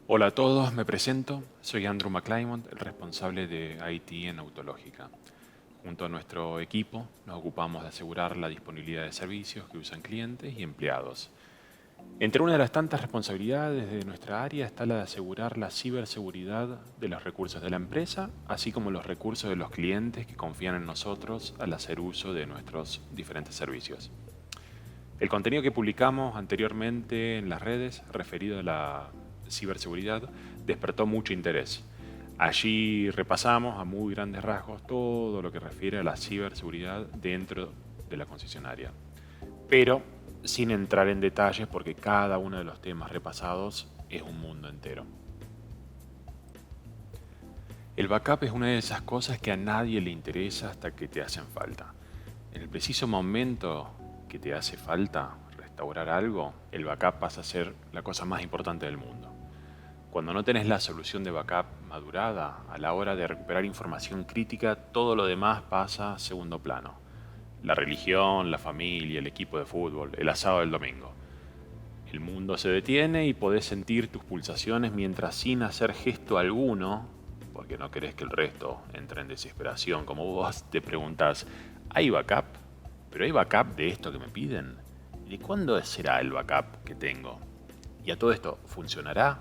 Hola a todos, me presento. Soy Andrew McClymont, el responsable de IT en Autológica. Junto a nuestro equipo nos ocupamos de asegurar la disponibilidad de servicios que usan clientes y empleados. Entre una de las tantas responsabilidades de nuestra área está la de asegurar la ciberseguridad de los recursos de la empresa, así como los recursos de los clientes que confían en nosotros al hacer uso de nuestros diferentes servicios. El contenido que publicamos anteriormente en las redes referido a la ciberseguridad despertó mucho interés. Allí repasamos a muy grandes rasgos todo lo que refiere a la ciberseguridad dentro de la concesionaria, pero sin entrar en detalles porque cada uno de los temas repasados es un mundo entero. El backup es una de esas cosas que a nadie le interesa hasta que te hacen falta. En el preciso momento que te hace falta restaurar algo, el backup pasa a ser la cosa más importante del mundo. Cuando no tenés la solución de backup madurada, a la hora de recuperar información crítica, todo lo demás pasa a segundo plano. La religión, la familia, el equipo de fútbol, el asado del domingo. El mundo se detiene y podés sentir tus pulsaciones mientras sin hacer gesto alguno, porque no querés que el resto entre en desesperación como vos, te preguntas, ¿hay backup? ¿Pero hay backup de esto que me piden? ¿Y de cuándo será el backup que tengo? ¿Y a todo esto funcionará?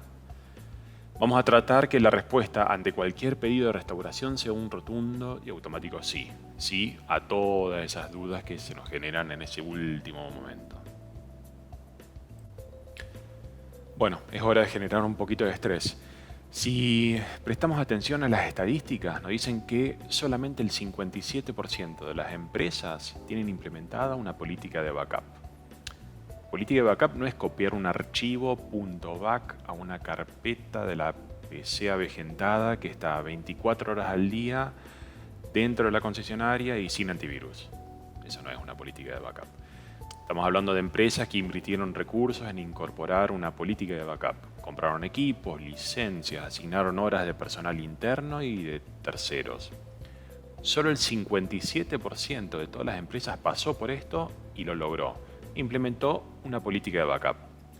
Vamos a tratar que la respuesta ante cualquier pedido de restauración sea un rotundo y automático sí. Sí a todas esas dudas que se nos generan en ese último momento. Bueno, es hora de generar un poquito de estrés. Si prestamos atención a las estadísticas, nos dicen que solamente el 57% de las empresas tienen implementada una política de backup. Política de backup no es copiar un archivo .back a una carpeta de la PC avejentada que está 24 horas al día dentro de la concesionaria y sin antivirus. Eso no es una política de backup. Estamos hablando de empresas que invirtieron recursos en incorporar una política de backup. Compraron equipos, licencias, asignaron horas de personal interno y de terceros. Solo el 57% de todas las empresas pasó por esto y lo logró. Implementó una política de backup.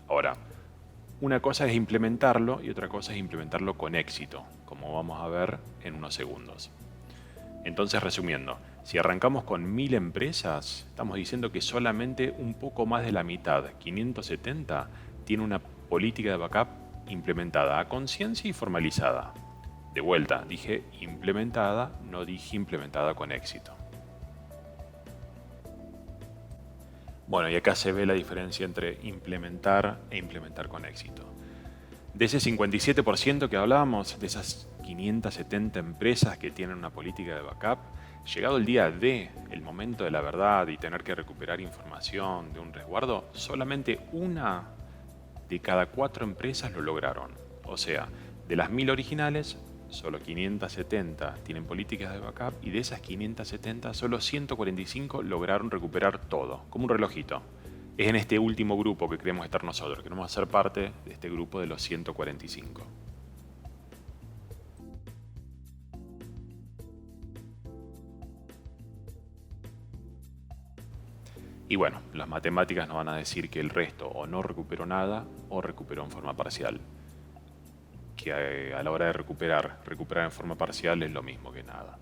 Ahora, una cosa es implementarlo y otra cosa es implementarlo con éxito, como vamos a ver en unos segundos. Entonces, resumiendo, si arrancamos con 1000 empresas, estamos diciendo que solamente un poco más de la mitad, 570, tiene una política de backup implementada a conciencia y formalizada. De vuelta, dije implementada, no dije implementada con éxito. Bueno, y acá se ve la diferencia entre implementar e implementar con éxito. De ese 57% que hablábamos, de esas 570 empresas que tienen una política de backup, llegado el día D, el momento de la verdad y tener que recuperar información de un resguardo, solamente una de cada 4 empresas lo lograron. O sea, de las 1000 originales, solo 570 tienen políticas de backup y de esas 570, solo 145 lograron recuperar todo, como un relojito. Es en este último grupo que queremos estar nosotros, queremos ser parte de este grupo de los 145. Y bueno, las matemáticas nos van a decir que el resto o no recuperó nada o recuperó en forma parcial. Que a la hora de recuperar en forma parcial es lo mismo que nada.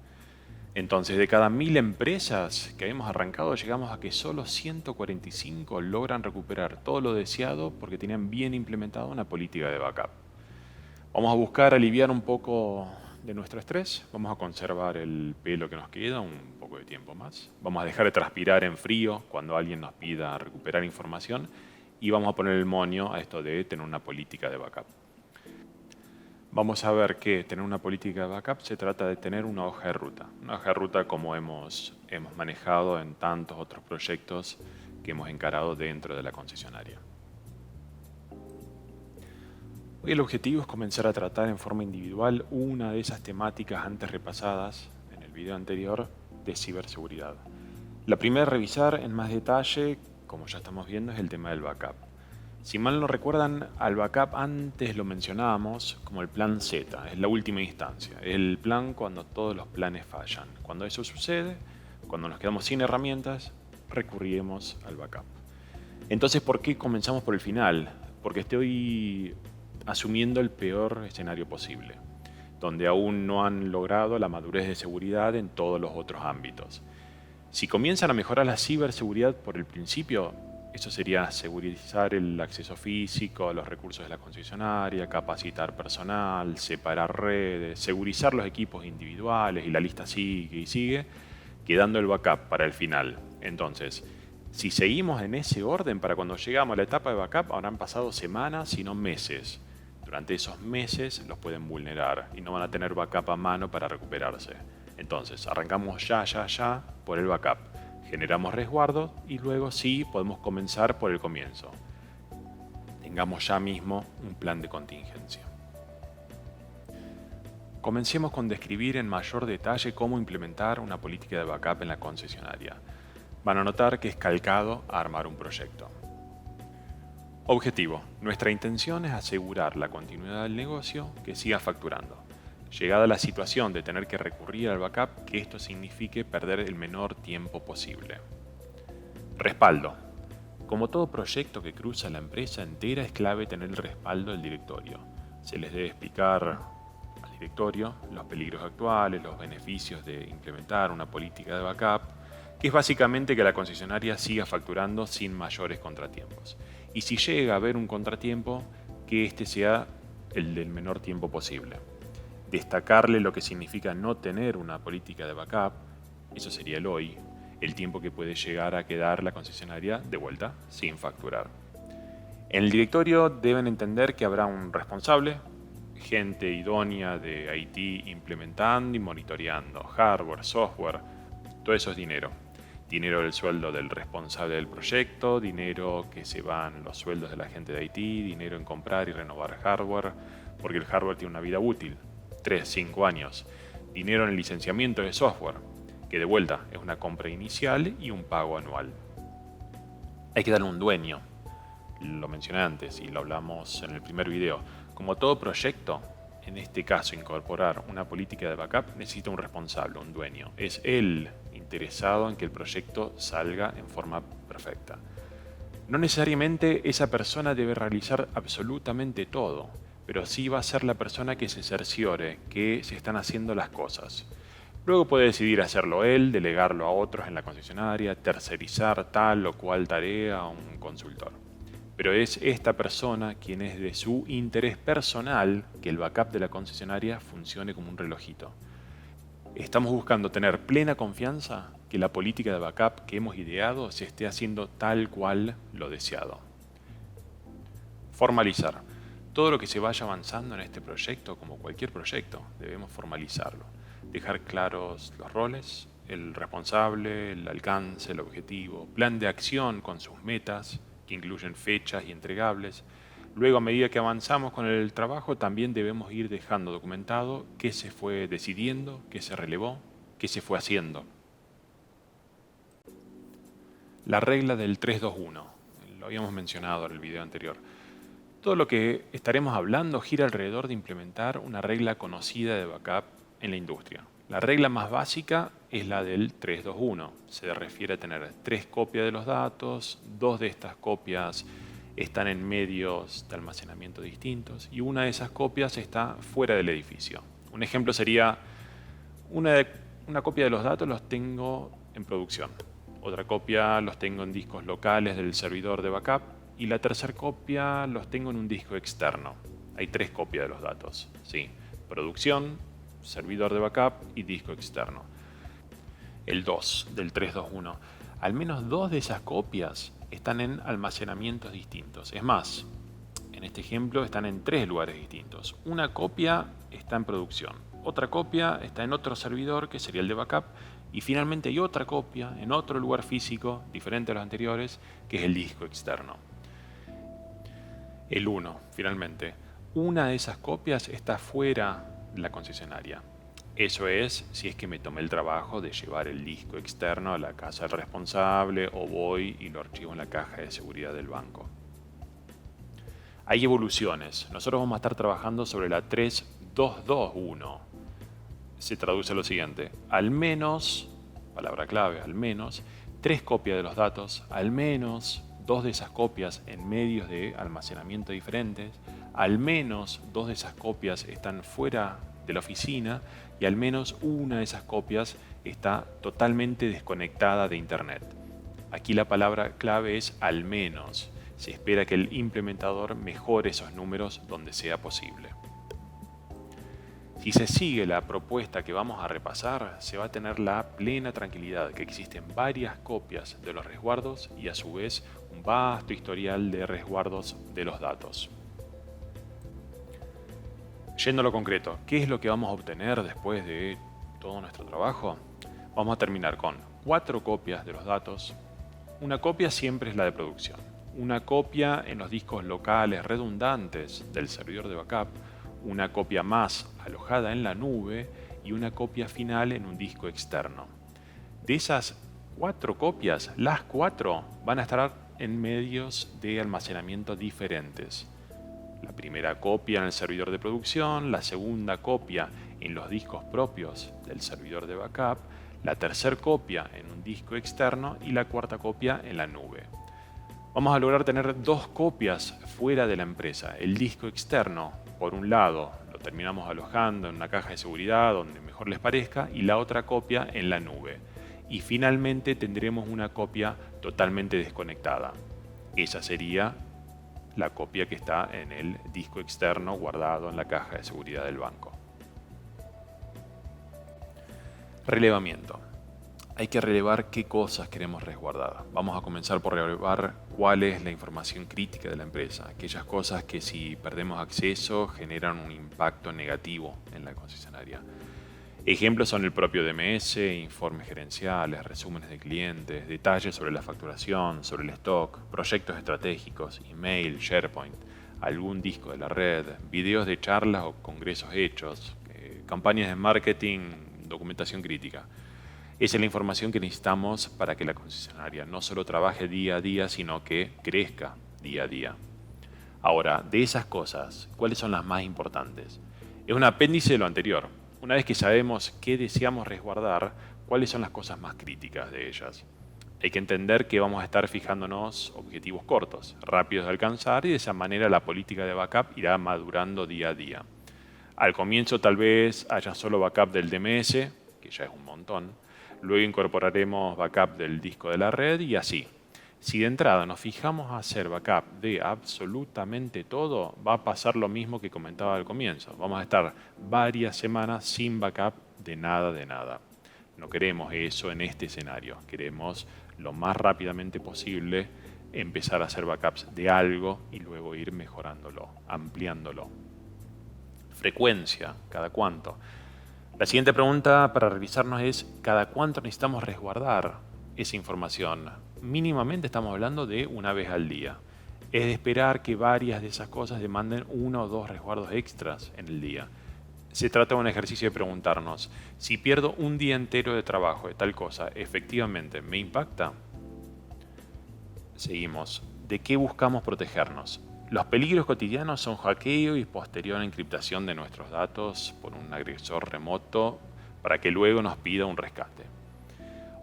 Entonces, de cada 1000 empresas que habíamos arrancado, llegamos a que solo 145 logran recuperar todo lo deseado porque tenían bien implementada una política de backup. Vamos a buscar aliviar un poco de nuestro estrés, vamos a conservar el pelo que nos queda un poco de tiempo más, vamos a dejar de transpirar en frío cuando alguien nos pida recuperar información y vamos a poner el moño a esto de tener una política de backup. Vamos a ver que tener una política de backup se trata de tener una hoja de ruta. Una hoja de ruta como hemos manejado en tantos otros proyectos que hemos encarado dentro de la concesionaria. Hoy el objetivo es comenzar a tratar en forma individual una de esas temáticas antes repasadas en el video anterior de ciberseguridad. La primera a revisar en más detalle, como ya estamos viendo, es el tema del backup. Si mal no recuerdan, al backup antes lo mencionábamos como el plan Z, es la última instancia, el plan cuando todos los planes fallan. Cuando eso sucede, cuando nos quedamos sin herramientas, recurriremos al backup. Entonces, ¿por qué comenzamos por el final? Porque estoy asumiendo el peor escenario posible, donde aún no han logrado la madurez de seguridad en todos los otros ámbitos. Si comienzan a mejorar la ciberseguridad por el principio, eso sería segurizar el acceso físico a los recursos de la concesionaria, capacitar personal, separar redes, segurizar los equipos individuales, y la lista sigue y sigue, quedando el backup para el final. Entonces, si seguimos en ese orden, para cuando llegamos a la etapa de backup habrán pasado semanas, si no meses. Durante esos meses los pueden vulnerar y no van a tener backup a mano para recuperarse. Entonces, arrancamos ya por el backup. Generamos resguardo y luego sí podemos comenzar por el comienzo. Tengamos ya mismo un plan de contingencia. Comencemos con describir en mayor detalle cómo implementar una política de backup en la concesionaria. Van a notar que es calcado a armar un proyecto. Objetivo. Nuestra intención es asegurar la continuidad del negocio que siga facturando. Llegada la situación de tener que recurrir al backup, que esto signifique perder el menor tiempo posible. Respaldo. Como todo proyecto que cruza la empresa entera, es clave tener el respaldo del directorio. Se les debe explicar al directorio los peligros actuales, los beneficios de implementar una política de backup, que es básicamente que la concesionaria siga facturando sin mayores contratiempos. Y si llega a haber un contratiempo, que este sea el del menor tiempo posible. Destacarle lo que significa no tener una política de backup, eso sería el hoy, el tiempo que puede llegar a quedar la concesionaria de vuelta sin facturar. En el directorio deben entender que habrá un responsable, gente idónea de IT implementando y monitoreando, hardware, software, todo eso es dinero. Dinero del sueldo del responsable del proyecto, dinero que se van los sueldos de la gente de IT, dinero en comprar y renovar hardware, porque el hardware tiene una vida útil, 3, 5 años. Dinero en el licenciamiento de software, que de vuelta es una compra inicial y un pago anual. Hay que darle un dueño, lo mencioné antes y lo hablamos en el primer video. Como todo proyecto, en este caso incorporar una política de backup necesita un responsable, un dueño. Es él interesado en que el proyecto salga en forma perfecta. No necesariamente esa persona debe realizar absolutamente todo, pero sí va a ser la persona que se cerciore que se están haciendo las cosas. Luego puede decidir hacerlo él, delegarlo a otros en la concesionaria, tercerizar tal o cual tarea a un consultor. Pero es esta persona quien es de su interés personal que el backup de la concesionaria funcione como un relojito. Estamos buscando tener plena confianza que la política de backup que hemos ideado se esté haciendo tal cual lo deseado. Formalizar. Todo lo que se vaya avanzando en este proyecto, como cualquier proyecto, debemos formalizarlo. Dejar claros los roles, el responsable, el alcance, el objetivo, plan de acción con sus metas, que incluyen fechas y entregables. Luego, a medida que avanzamos con el trabajo, también debemos ir dejando documentado qué se fue decidiendo, qué se relevó, qué se fue haciendo. La regla del 3-2-1, lo habíamos mencionado en el video anterior. Todo lo que estaremos hablando gira alrededor de implementar una regla conocida de backup en la industria. La regla más básica es la del 3-2-1. Se refiere a tener 3 copias de los datos, 2 de estas copias están en medios de almacenamiento distintos y una de esas copias está fuera del edificio. Un ejemplo sería una copia de los datos los tengo en producción, otra copia los tengo en discos locales del servidor de backup y la tercera copia los tengo en un disco externo. Hay 3 copias de los datos, ¿sí? Producción, servidor de backup y disco externo. El 2 del 3-2-1. Al menos 2 de esas copias están en almacenamientos distintos. Es más, en este ejemplo están en 3 lugares distintos. Una copia está en producción, otra copia está en otro servidor que sería el de backup y finalmente hay otra copia en otro lugar físico diferente a los anteriores que es el disco externo. El 1, finalmente. Una de esas copias está fuera de la concesionaria. Eso es si es que me tomé el trabajo de llevar el disco externo a la casa del responsable o voy y lo archivo en la caja de seguridad del banco. Hay evoluciones. Nosotros vamos a estar trabajando sobre la 3-2-2-1. Se traduce a lo siguiente. Al menos, palabra clave, al menos 3 copias de los datos, al menos 2 de esas copias en medios de almacenamiento diferentes, al menos 2 de esas copias están fuera de la oficina y al menos una de esas copias está totalmente desconectada de Internet. Aquí la palabra clave es al menos. Se espera que el implementador mejore esos números donde sea posible. Si se sigue la propuesta que vamos a repasar, se va a tener la plena tranquilidad que existen varias copias de los resguardos y a su vez un vasto historial de resguardos de los datos. Yendo a lo concreto, ¿qué es lo que vamos a obtener después de todo nuestro trabajo? Vamos a terminar con 4 copias de los datos. Una copia siempre es la de producción. Una copia en los discos locales redundantes del servidor de backup, una copia más alojada en la nube y una copia final en un disco externo. De esas 4 copias, las 4 van a estar en medios de almacenamiento diferentes. La primera copia en el servidor de producción, la segunda copia en los discos propios del servidor de backup, la tercera copia en un disco externo y la cuarta copia en la nube. Vamos a lograr tener 2 copias fuera de la empresa. El disco externo, por un lado, lo terminamos alojando en una caja de seguridad donde mejor les parezca y la otra copia en la nube. Y finalmente tendremos una copia totalmente desconectada. Esa sería la copia que está en el disco externo guardado en la caja de seguridad del banco. Relevamiento. Hay que relevar qué cosas queremos resguardar. Vamos a comenzar por relevar cuál es la información crítica de la empresa, aquellas cosas que si perdemos acceso generan un impacto negativo en la concesionaria. Ejemplos son el propio DMS, informes gerenciales, resúmenes de clientes, detalles sobre la facturación, sobre el stock, proyectos estratégicos, email, SharePoint, algún disco de la red, videos de charlas o congresos hechos, campañas de marketing, documentación crítica. Esa es la información que necesitamos para que la concesionaria no solo trabaje día a día, sino que crezca día a día. Ahora, de esas cosas, ¿cuáles son las más importantes? Es un apéndice de lo anterior. Una vez que sabemos qué deseamos resguardar, ¿cuáles son las cosas más críticas de ellas? Hay que entender que vamos a estar fijándonos objetivos cortos, rápidos de alcanzar y de esa manera la política de backup irá madurando día a día. Al comienzo tal vez haya solo backup del DMS, que ya es un montón. Luego incorporaremos backup del disco de la red y así. Si de entrada nos fijamos a hacer backup de absolutamente todo, va a pasar lo mismo que comentaba al comienzo. Vamos a estar varias semanas sin backup de nada de nada. No queremos eso en este escenario. Queremos lo más rápidamente posible empezar a hacer backups de algo y luego ir mejorándolo, ampliándolo. Frecuencia, ¿cada cuánto? La siguiente pregunta para revisarnos es ¿cada cuánto necesitamos resguardar esa información? Mínimamente estamos hablando de una vez al día. Es de esperar que varias de esas cosas demanden 1 o 2 resguardos extras en el día. Se trata de un ejercicio de preguntarnos, si pierdo un día entero de trabajo de tal cosa, ¿efectivamente me impacta? Seguimos. ¿De qué buscamos protegernos? Los peligros cotidianos son hackeo y posterior encriptación de nuestros datos por un agresor remoto para que luego nos pida un rescate.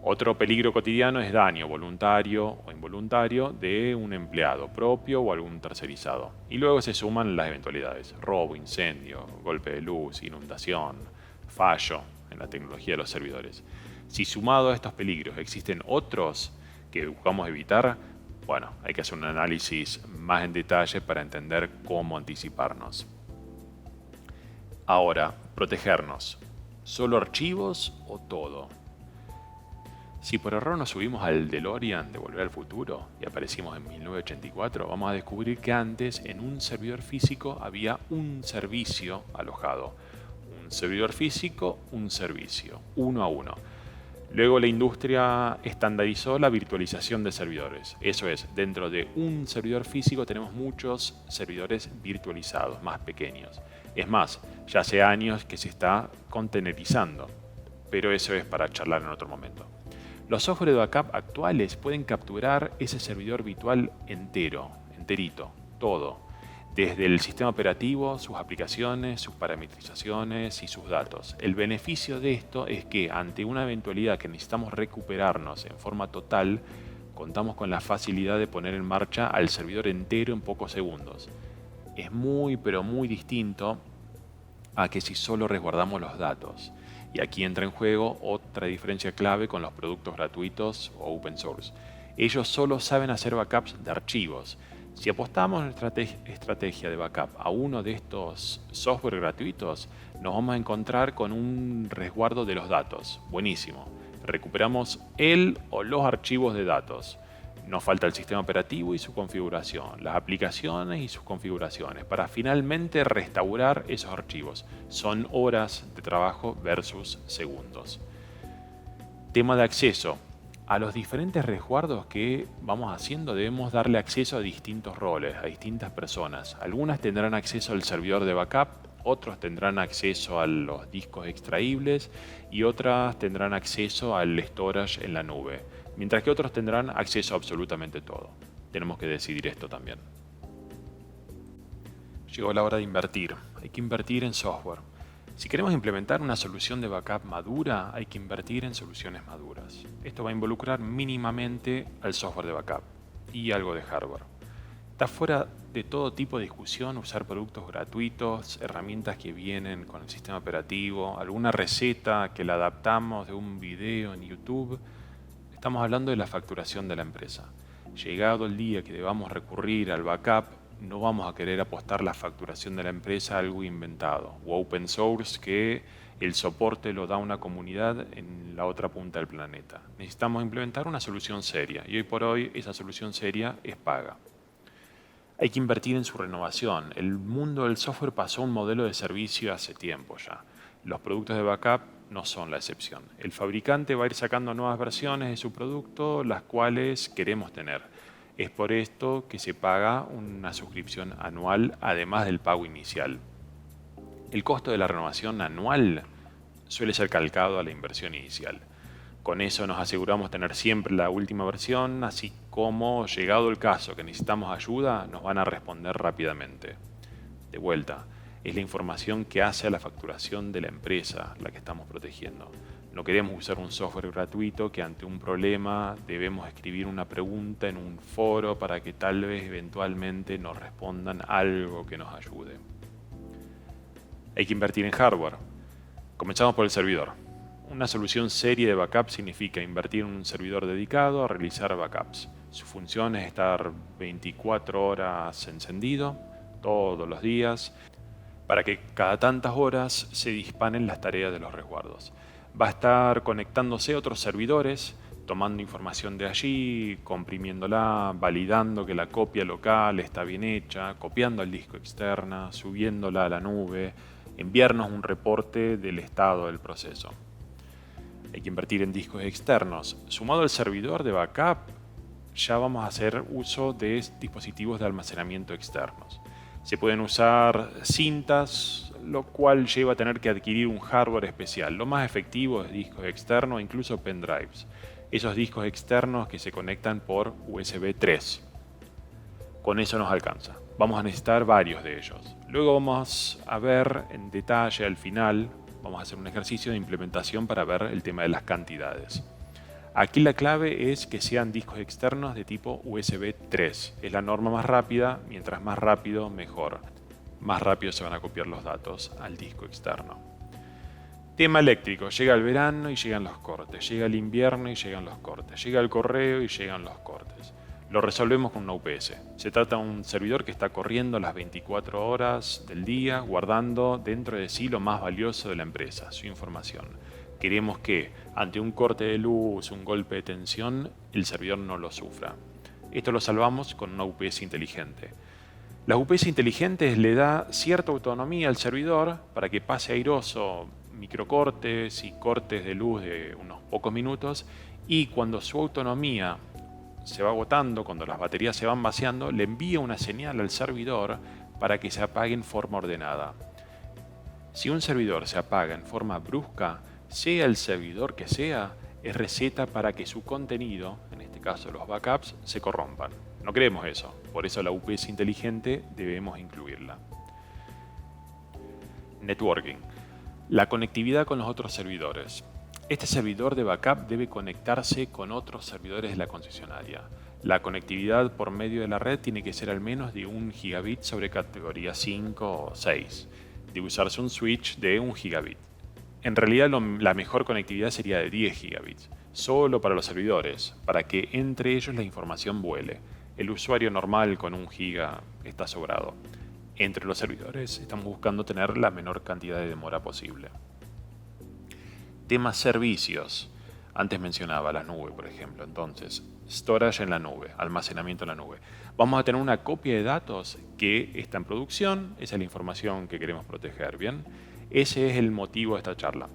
Otro peligro cotidiano es daño voluntario o involuntario de un empleado propio o algún tercerizado. Y luego se suman las eventualidades: robo, incendio, golpe de luz, inundación, fallo en la tecnología de los servidores. Si sumado a estos peligros existen otros que buscamos evitar, bueno, hay que hacer un análisis más en detalle para entender cómo anticiparnos. Ahora, protegernos. ¿Solo archivos o todo? Si por error nos subimos al DeLorean de Volver al Futuro y aparecimos en 1984, vamos a descubrir que antes en un servidor físico había un servicio alojado. Un servidor físico, un servicio, uno a uno. Luego la industria estandarizó la virtualización de servidores. Eso es, dentro de un servidor físico tenemos muchos servidores virtualizados, más pequeños. Es más, ya hace años que se está containerizando, pero eso es para charlar en otro momento. Los software de backup actuales pueden capturar ese servidor virtual entero, enterito, todo. Desde el sistema operativo, sus aplicaciones, sus parametrizaciones y sus datos. El beneficio de esto es que ante una eventualidad que necesitamos recuperarnos en forma total, contamos con la facilidad de poner en marcha al servidor entero en pocos segundos. es muy, pero muy distinto a que si solo resguardamos los datos. Y aquí entra en juego otra diferencia clave con los productos gratuitos o open source. Ellos solo saben hacer backups de archivos. Si apostamos nuestra estrategia de backup a uno de estos software gratuitos, nos vamos a encontrar con un resguardo de los datos. Buenísimo. Recuperamos el o los archivos de datos. Nos falta el sistema operativo y su configuración, las aplicaciones y sus configuraciones, para finalmente restaurar esos archivos. Son horas de trabajo versus segundos. Tema de acceso. A los diferentes resguardos que vamos haciendo debemos darle acceso a distintos roles, a distintas personas. Algunas tendrán acceso al servidor de backup, otros tendrán acceso a los discos extraíbles y otras tendrán acceso al storage en la nube, mientras que otros tendrán acceso a absolutamente todo. Tenemos que decidir esto también. Llegó la hora de invertir. Hay que invertir en software. Si queremos implementar una solución de backup madura, hay que invertir en soluciones maduras. Esto va a involucrar mínimamente al software de backup y algo de hardware. Está fuera de todo tipo de discusión usar productos gratuitos, herramientas que vienen con el sistema operativo, alguna receta que la adaptamos de un video en YouTube. Estamos hablando de la facturación de la empresa. Llegado el día que debamos recurrir al backup, no vamos a querer apostar la facturación de la empresa a algo inventado o open source que el soporte lo da una comunidad en la otra punta del planeta. Necesitamos implementar una solución seria y hoy por hoy esa solución seria es paga. Hay que invertir en su renovación. El mundo del software pasó a un modelo de servicio hace tiempo ya. Los productos de backup no son la excepción. El fabricante va a ir sacando nuevas versiones de su producto, las cuales queremos tener. Es por esto que se paga una suscripción anual además del pago inicial. El costo de la renovación anual suele ser calcado a la inversión inicial. Con eso nos aseguramos tener siempre la última versión, así como, llegado el caso que necesitamos ayuda, nos van a responder rápidamente. De vuelta, es la información que hace a la facturación de la empresa la que estamos protegiendo. No queremos usar un software gratuito que ante un problema debemos escribir una pregunta en un foro para que tal vez eventualmente nos respondan algo que nos ayude. Hay que invertir en hardware. Comenzamos por el servidor. Una solución seria de backup significa invertir en un servidor dedicado a realizar backups. Su función es estar 24 horas encendido, todos los días, para que cada tantas horas se dispanen las tareas de los resguardos. Va a estar conectándose a otros servidores, tomando información de allí, comprimiéndola, validando que la copia local está bien hecha, copiando al disco externo, subiéndola a la nube, enviarnos un reporte del estado del proceso. Hay que invertir en discos externos. Sumado al servidor de backup, ya vamos a hacer uso de dispositivos de almacenamiento externos. Se pueden usar cintas, lo cual lleva a tener que adquirir un hardware especial. Lo más efectivo es discos externos e incluso pendrives. Esos discos externos que se conectan por USB 3. Con eso nos alcanza. Vamos a necesitar varios de ellos. Luego vamos a ver en detalle al final, vamos a hacer un ejercicio de implementación para ver el tema de las cantidades. Aquí la clave es que sean discos externos de tipo USB 3. Es la norma más rápida, mientras más rápido, mejor. Más rápido se van a copiar los datos al disco externo. Tema eléctrico. Llega el verano y llegan los cortes. Llega el invierno y llegan los cortes. Llega el correo y llegan los cortes. Lo resolvemos con una UPS. Se trata de un servidor que está corriendo las 24 horas del día, guardando dentro de sí lo más valioso de la empresa, su información. Queremos que, ante un corte de luz, un golpe de tensión, el servidor no lo sufra. Esto lo salvamos con una UPS inteligente. Las UPS inteligentes le da cierta autonomía al servidor para que pase airoso microcortes y cortes de luz de unos pocos minutos, y cuando su autonomía se va agotando, cuando las baterías se van vaciando, le envía una señal al servidor para que se apague en forma ordenada. Si un servidor se apaga en forma brusca, sea el servidor que sea, es receta para que su contenido, en este caso los backups, se corrompan. No queremos eso, por eso la UPS inteligente debemos incluirla. Networking. La conectividad con los otros servidores. Este servidor de backup debe conectarse con otros servidores de la concesionaria. La conectividad por medio de la red tiene que ser al menos de 1 gigabit sobre categoría 5 o 6, de usarse un switch de 1 gigabit. En realidad la mejor conectividad sería de 10 gigabits, solo para los servidores, para que entre ellos la información vuele. El usuario normal con 1 giga está sobrado. Entre los servidores estamos buscando tener la menor cantidad de demora posible. Temas servicios. Antes mencionaba la nube, por ejemplo. Entonces, storage en la nube, almacenamiento en la nube. Vamos a tener una copia de datos que está en producción. Esa es la información que queremos proteger, ¿bien? Ese es el motivo de esta charla.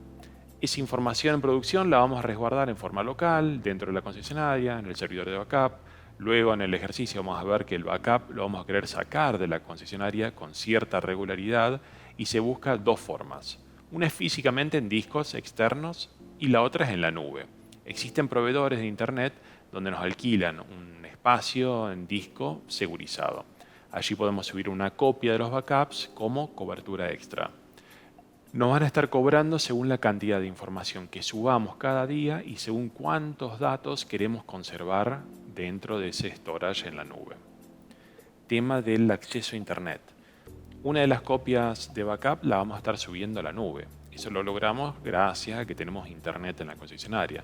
Esa información en producción la vamos a resguardar en forma local, dentro de la concesionaria, en el servidor de backup. Luego en el ejercicio vamos a ver que el backup lo vamos a querer sacar de la concesionaria con cierta regularidad y se busca dos formas. Una es físicamente en discos externos y la otra es en la nube. Existen proveedores de internet donde nos alquilan un espacio en disco segurizado. Allí podemos subir una copia de los backups como cobertura extra. Nos van a estar cobrando según la cantidad de información que subamos cada día y según cuántos datos queremos conservar dentro de ese storage en la nube. Tema del acceso a internet. Una de las copias de backup la vamos a estar subiendo a la nube. Eso lo logramos gracias a que tenemos internet en la concesionaria.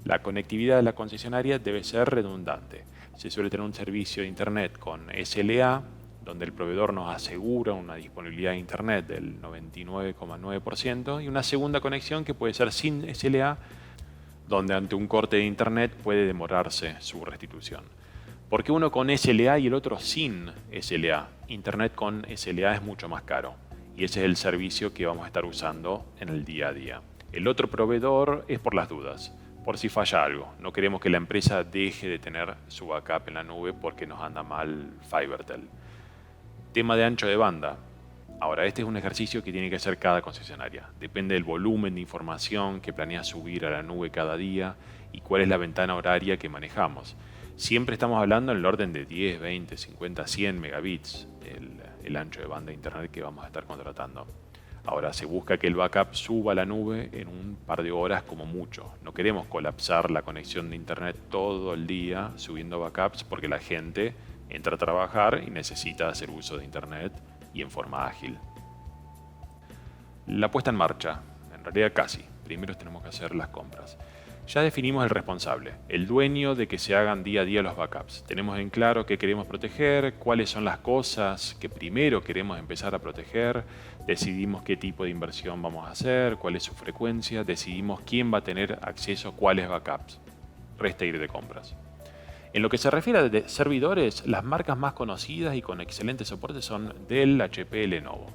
La conectividad de la concesionaria debe ser redundante. Se suele tener un servicio de internet con SLA, donde el proveedor nos asegura una disponibilidad de internet del 99,9% y una segunda conexión que puede ser sin SLA, donde ante un corte de internet puede demorarse su restitución. ¿Por qué uno con SLA y el otro sin SLA? Internet con SLA es mucho más caro y ese es el servicio que vamos a estar usando en el día a día. El otro proveedor es por las dudas, por si falla algo. No queremos que la empresa deje de tener su backup en la nube porque nos anda mal FiberTel. Tema de ancho de banda. Ahora, este es un ejercicio que tiene que hacer cada concesionaria. Depende del volumen de información que planea subir a la nube cada día y cuál es la ventana horaria que manejamos. Siempre estamos hablando en el orden de 10, 20, 50, 100 megabits el ancho de banda de internet que vamos a estar contratando. Ahora, se busca que el backup suba a la nube en un par de horas como mucho. No queremos colapsar la conexión de internet todo el día subiendo backups porque la gente entra a trabajar y necesita hacer uso de internet y en forma ágil. La puesta en marcha, en realidad casi. Primero tenemos que hacer las compras. Ya definimos el responsable, el dueño de que se hagan día a día los backups. Tenemos en claro qué queremos proteger, cuáles son las cosas que primero queremos empezar a proteger, decidimos qué tipo de inversión vamos a hacer, cuál es su frecuencia, decidimos quién va a tener acceso a cuáles backups. Resta ir de compras. En lo que se refiere a servidores, las marcas más conocidas y con excelente soporte son Dell, HP y Lenovo.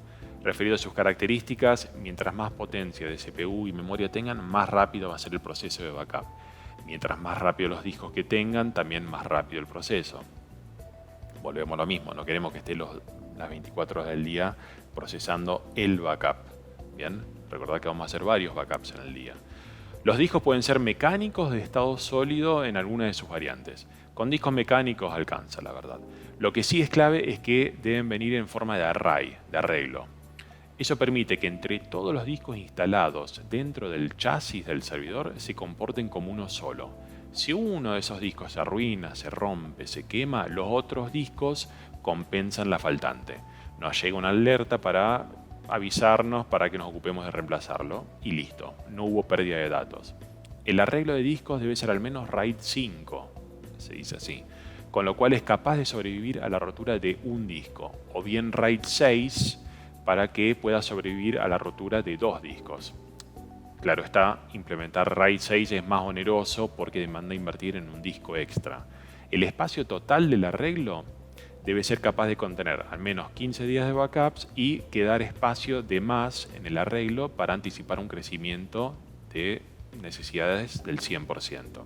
Referido a sus características, mientras más potencia de CPU y memoria tengan, más rápido va a ser el proceso de backup. Mientras más rápido los discos que tengan, también más rápido el proceso. Volvemos a lo mismo, no queremos que esté las 24 horas del día procesando el backup. Bien, recordad que vamos a hacer varios backups en el día. Los discos pueden ser mecánicos de estado sólido en alguna de sus variantes. Con discos mecánicos alcanza, la verdad. Lo que sí es clave es que deben venir en forma de array, de arreglo. Eso permite que entre todos los discos instalados dentro del chasis del servidor se comporten como uno solo. Si uno de esos discos se arruina, se rompe, se quema, los otros discos compensan la faltante. Nos llega una alerta para avisarnos para que nos ocupemos de reemplazarlo y listo, no hubo pérdida de datos. El arreglo de discos debe ser al menos RAID 5, se dice así, con lo cual es capaz de sobrevivir a la rotura de un disco, o bien RAID 6 para que pueda sobrevivir a la rotura de dos discos. Claro está, implementar RAID 6 es más oneroso porque demanda invertir en un disco extra. El espacio total del arreglo debe ser capaz de contener al menos 15 días de backups y quedar espacio de más en el arreglo para anticipar un crecimiento de necesidades del 100%.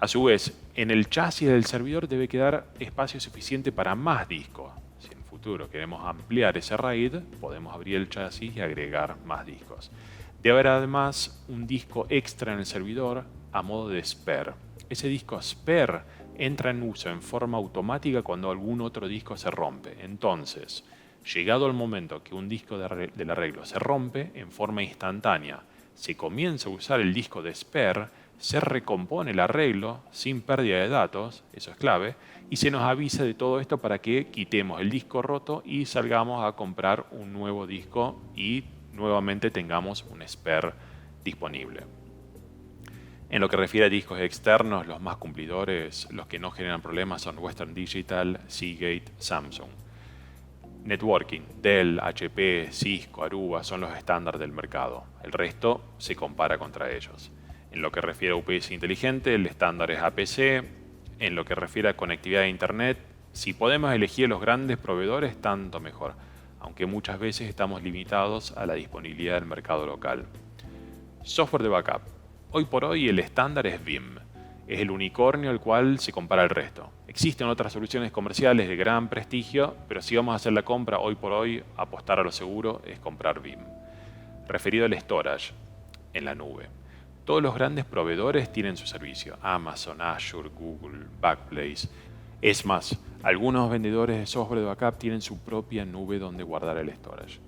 A su vez, en el chasis del servidor debe quedar espacio suficiente para más discos. Si en el futuro queremos ampliar ese RAID, podemos abrir el chasis y agregar más discos. Debe haber además un disco extra en el servidor a modo de spare. Ese disco spare entra en uso en forma automática cuando algún otro disco se rompe. Entonces, llegado el momento que un disco del arreglo se rompe, en forma instantánea, se comienza a usar el disco de spare, se recompone el arreglo sin pérdida de datos, eso es clave, y se nos avisa de todo esto para que quitemos el disco roto y salgamos a comprar un nuevo disco y nuevamente tengamos un spare disponible. En lo que refiere a discos externos, los más cumplidores, los que no generan problemas son Western Digital, Seagate, Samsung. Networking, Dell, HP, Cisco, Aruba son los estándares del mercado. El resto se compara contra ellos. En lo que refiere a UPS inteligente, el estándar es APC. En lo que refiere a conectividad a Internet, si podemos elegir los grandes proveedores, tanto mejor, aunque muchas veces estamos limitados a la disponibilidad del mercado local. Software de backup. Hoy por hoy el estándar es Veeam. Es el unicornio al cual se compara el resto. Existen otras soluciones comerciales de gran prestigio, pero si vamos a hacer la compra hoy por hoy, apostar a lo seguro es comprar Veeam. Referido al storage, en la nube. Todos los grandes proveedores tienen su servicio. Amazon, Azure, Google, Backblaze. Es más, algunos vendedores de software de backup tienen su propia nube donde guardar el storage.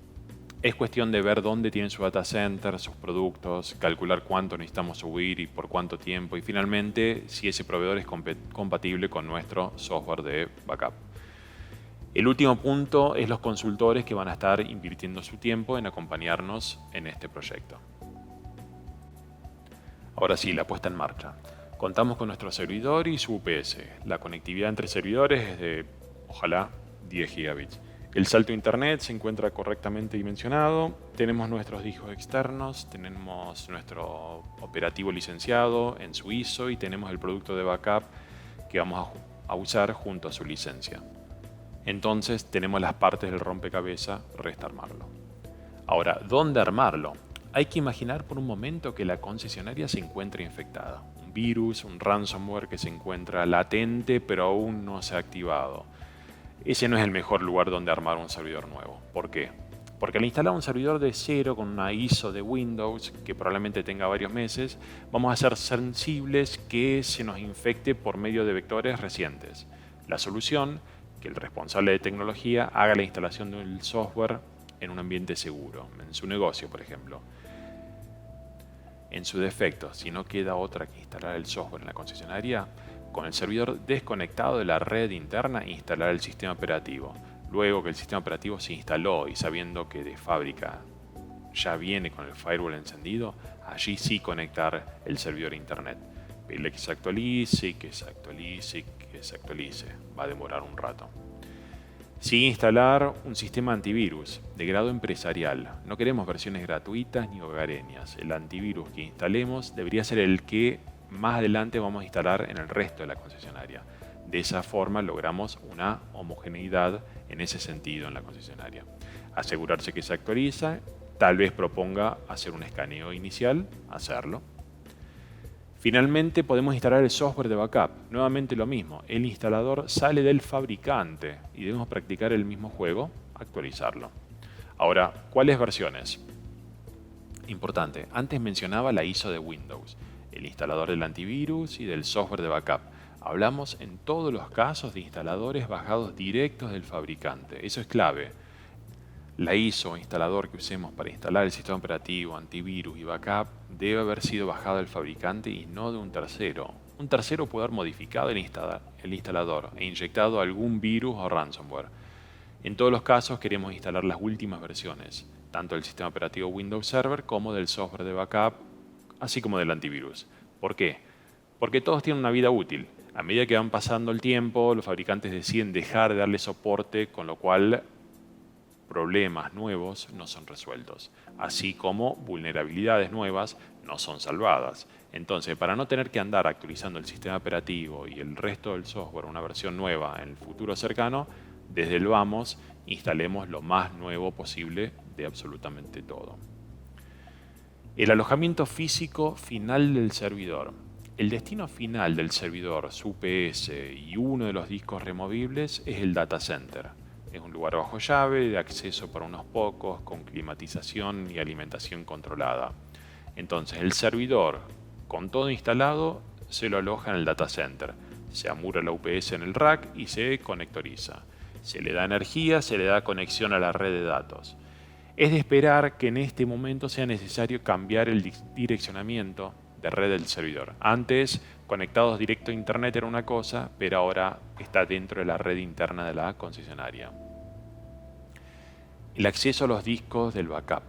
Es cuestión de ver dónde tienen su data center, sus productos, calcular cuánto necesitamos subir y por cuánto tiempo y finalmente si ese proveedor es compatible con nuestro software de backup. El último punto es los consultores que van a estar invirtiendo su tiempo en acompañarnos en este proyecto. Ahora sí, la puesta en marcha. Contamos con nuestro servidor y su UPS. La conectividad entre servidores es de, ojalá, 10 gigabits. El salto a internet se encuentra correctamente dimensionado, tenemos nuestros discos externos, tenemos nuestro operativo licenciado en su ISO y tenemos el producto de backup que vamos a usar junto a su licencia. Entonces tenemos las partes del rompecabezas, resta armarlo. Ahora, ¿dónde armarlo? Hay que imaginar por un momento que la concesionaria se encuentra infectada. Un virus, un ransomware que se encuentra latente pero aún no se ha activado. Ese no es el mejor lugar donde armar un servidor nuevo. ¿Por qué? Porque al instalar un servidor de cero con una ISO de Windows, que probablemente tenga varios meses, vamos a ser sensibles que se nos infecte por medio de vectores recientes. La solución, que el responsable de tecnología haga la instalación del software en un ambiente seguro, en su negocio, por ejemplo. En su defecto, si no queda otra que instalar el software en la concesionaria, con el servidor desconectado de la red interna, instalar el sistema operativo. Luego que el sistema operativo se instaló y sabiendo que de fábrica ya viene con el firewall encendido, allí sí conectar el servidor a internet. Pedirle que se actualice, que se actualice, que se actualice. Va a demorar un rato. Sigue instalar un sistema antivirus de grado empresarial. No queremos versiones gratuitas ni hogareñas. El antivirus que instalemos debería ser el que más adelante vamos a instalar en el resto de la concesionaria. De esa forma logramos una homogeneidad en ese sentido en la concesionaria. Asegurarse que se actualiza, tal vez proponga hacer un escaneo inicial, hacerlo. Finalmente podemos instalar el software de backup. Nuevamente lo mismo, el instalador sale del fabricante y debemos practicar el mismo juego, actualizarlo. Ahora, ¿cuáles versiones? Importante, antes mencionaba la ISO de Windows, el instalador del antivirus y del software de backup. Hablamos en todos los casos de instaladores bajados directos del fabricante. Eso es clave. La ISO o instalador que usemos para instalar el sistema operativo, antivirus y backup debe haber sido bajado del fabricante y no de un tercero. Un tercero puede haber modificado el instalador e inyectado algún virus o ransomware. En todos los casos queremos instalar las últimas versiones, tanto del sistema operativo Windows Server como del software de backup, así como del antivirus. ¿Por qué? Porque todos tienen una vida útil. A medida que van pasando el tiempo, los fabricantes deciden dejar de darle soporte, con lo cual problemas nuevos no son resueltos, así como vulnerabilidades nuevas no son salvadas. Entonces, para no tener que andar actualizando el sistema operativo y el resto del software, una versión nueva en el futuro cercano, desde el vamos, instalemos lo más nuevo posible de absolutamente todo. El alojamiento físico final del servidor. El destino final del servidor, su UPS y uno de los discos removibles es el data center. Es un lugar bajo llave, de acceso para unos pocos, con climatización y alimentación controlada. Entonces el servidor, con todo instalado, se lo aloja en el data center. Se amura la UPS en el rack y se conectoriza. Se le da energía, se le da conexión a la red de datos. Es de esperar que en este momento sea necesario cambiar el direccionamiento de red del servidor. Antes, conectados directo a internet era una cosa, pero ahora está dentro de la red interna de la concesionaria. El acceso a los discos del backup.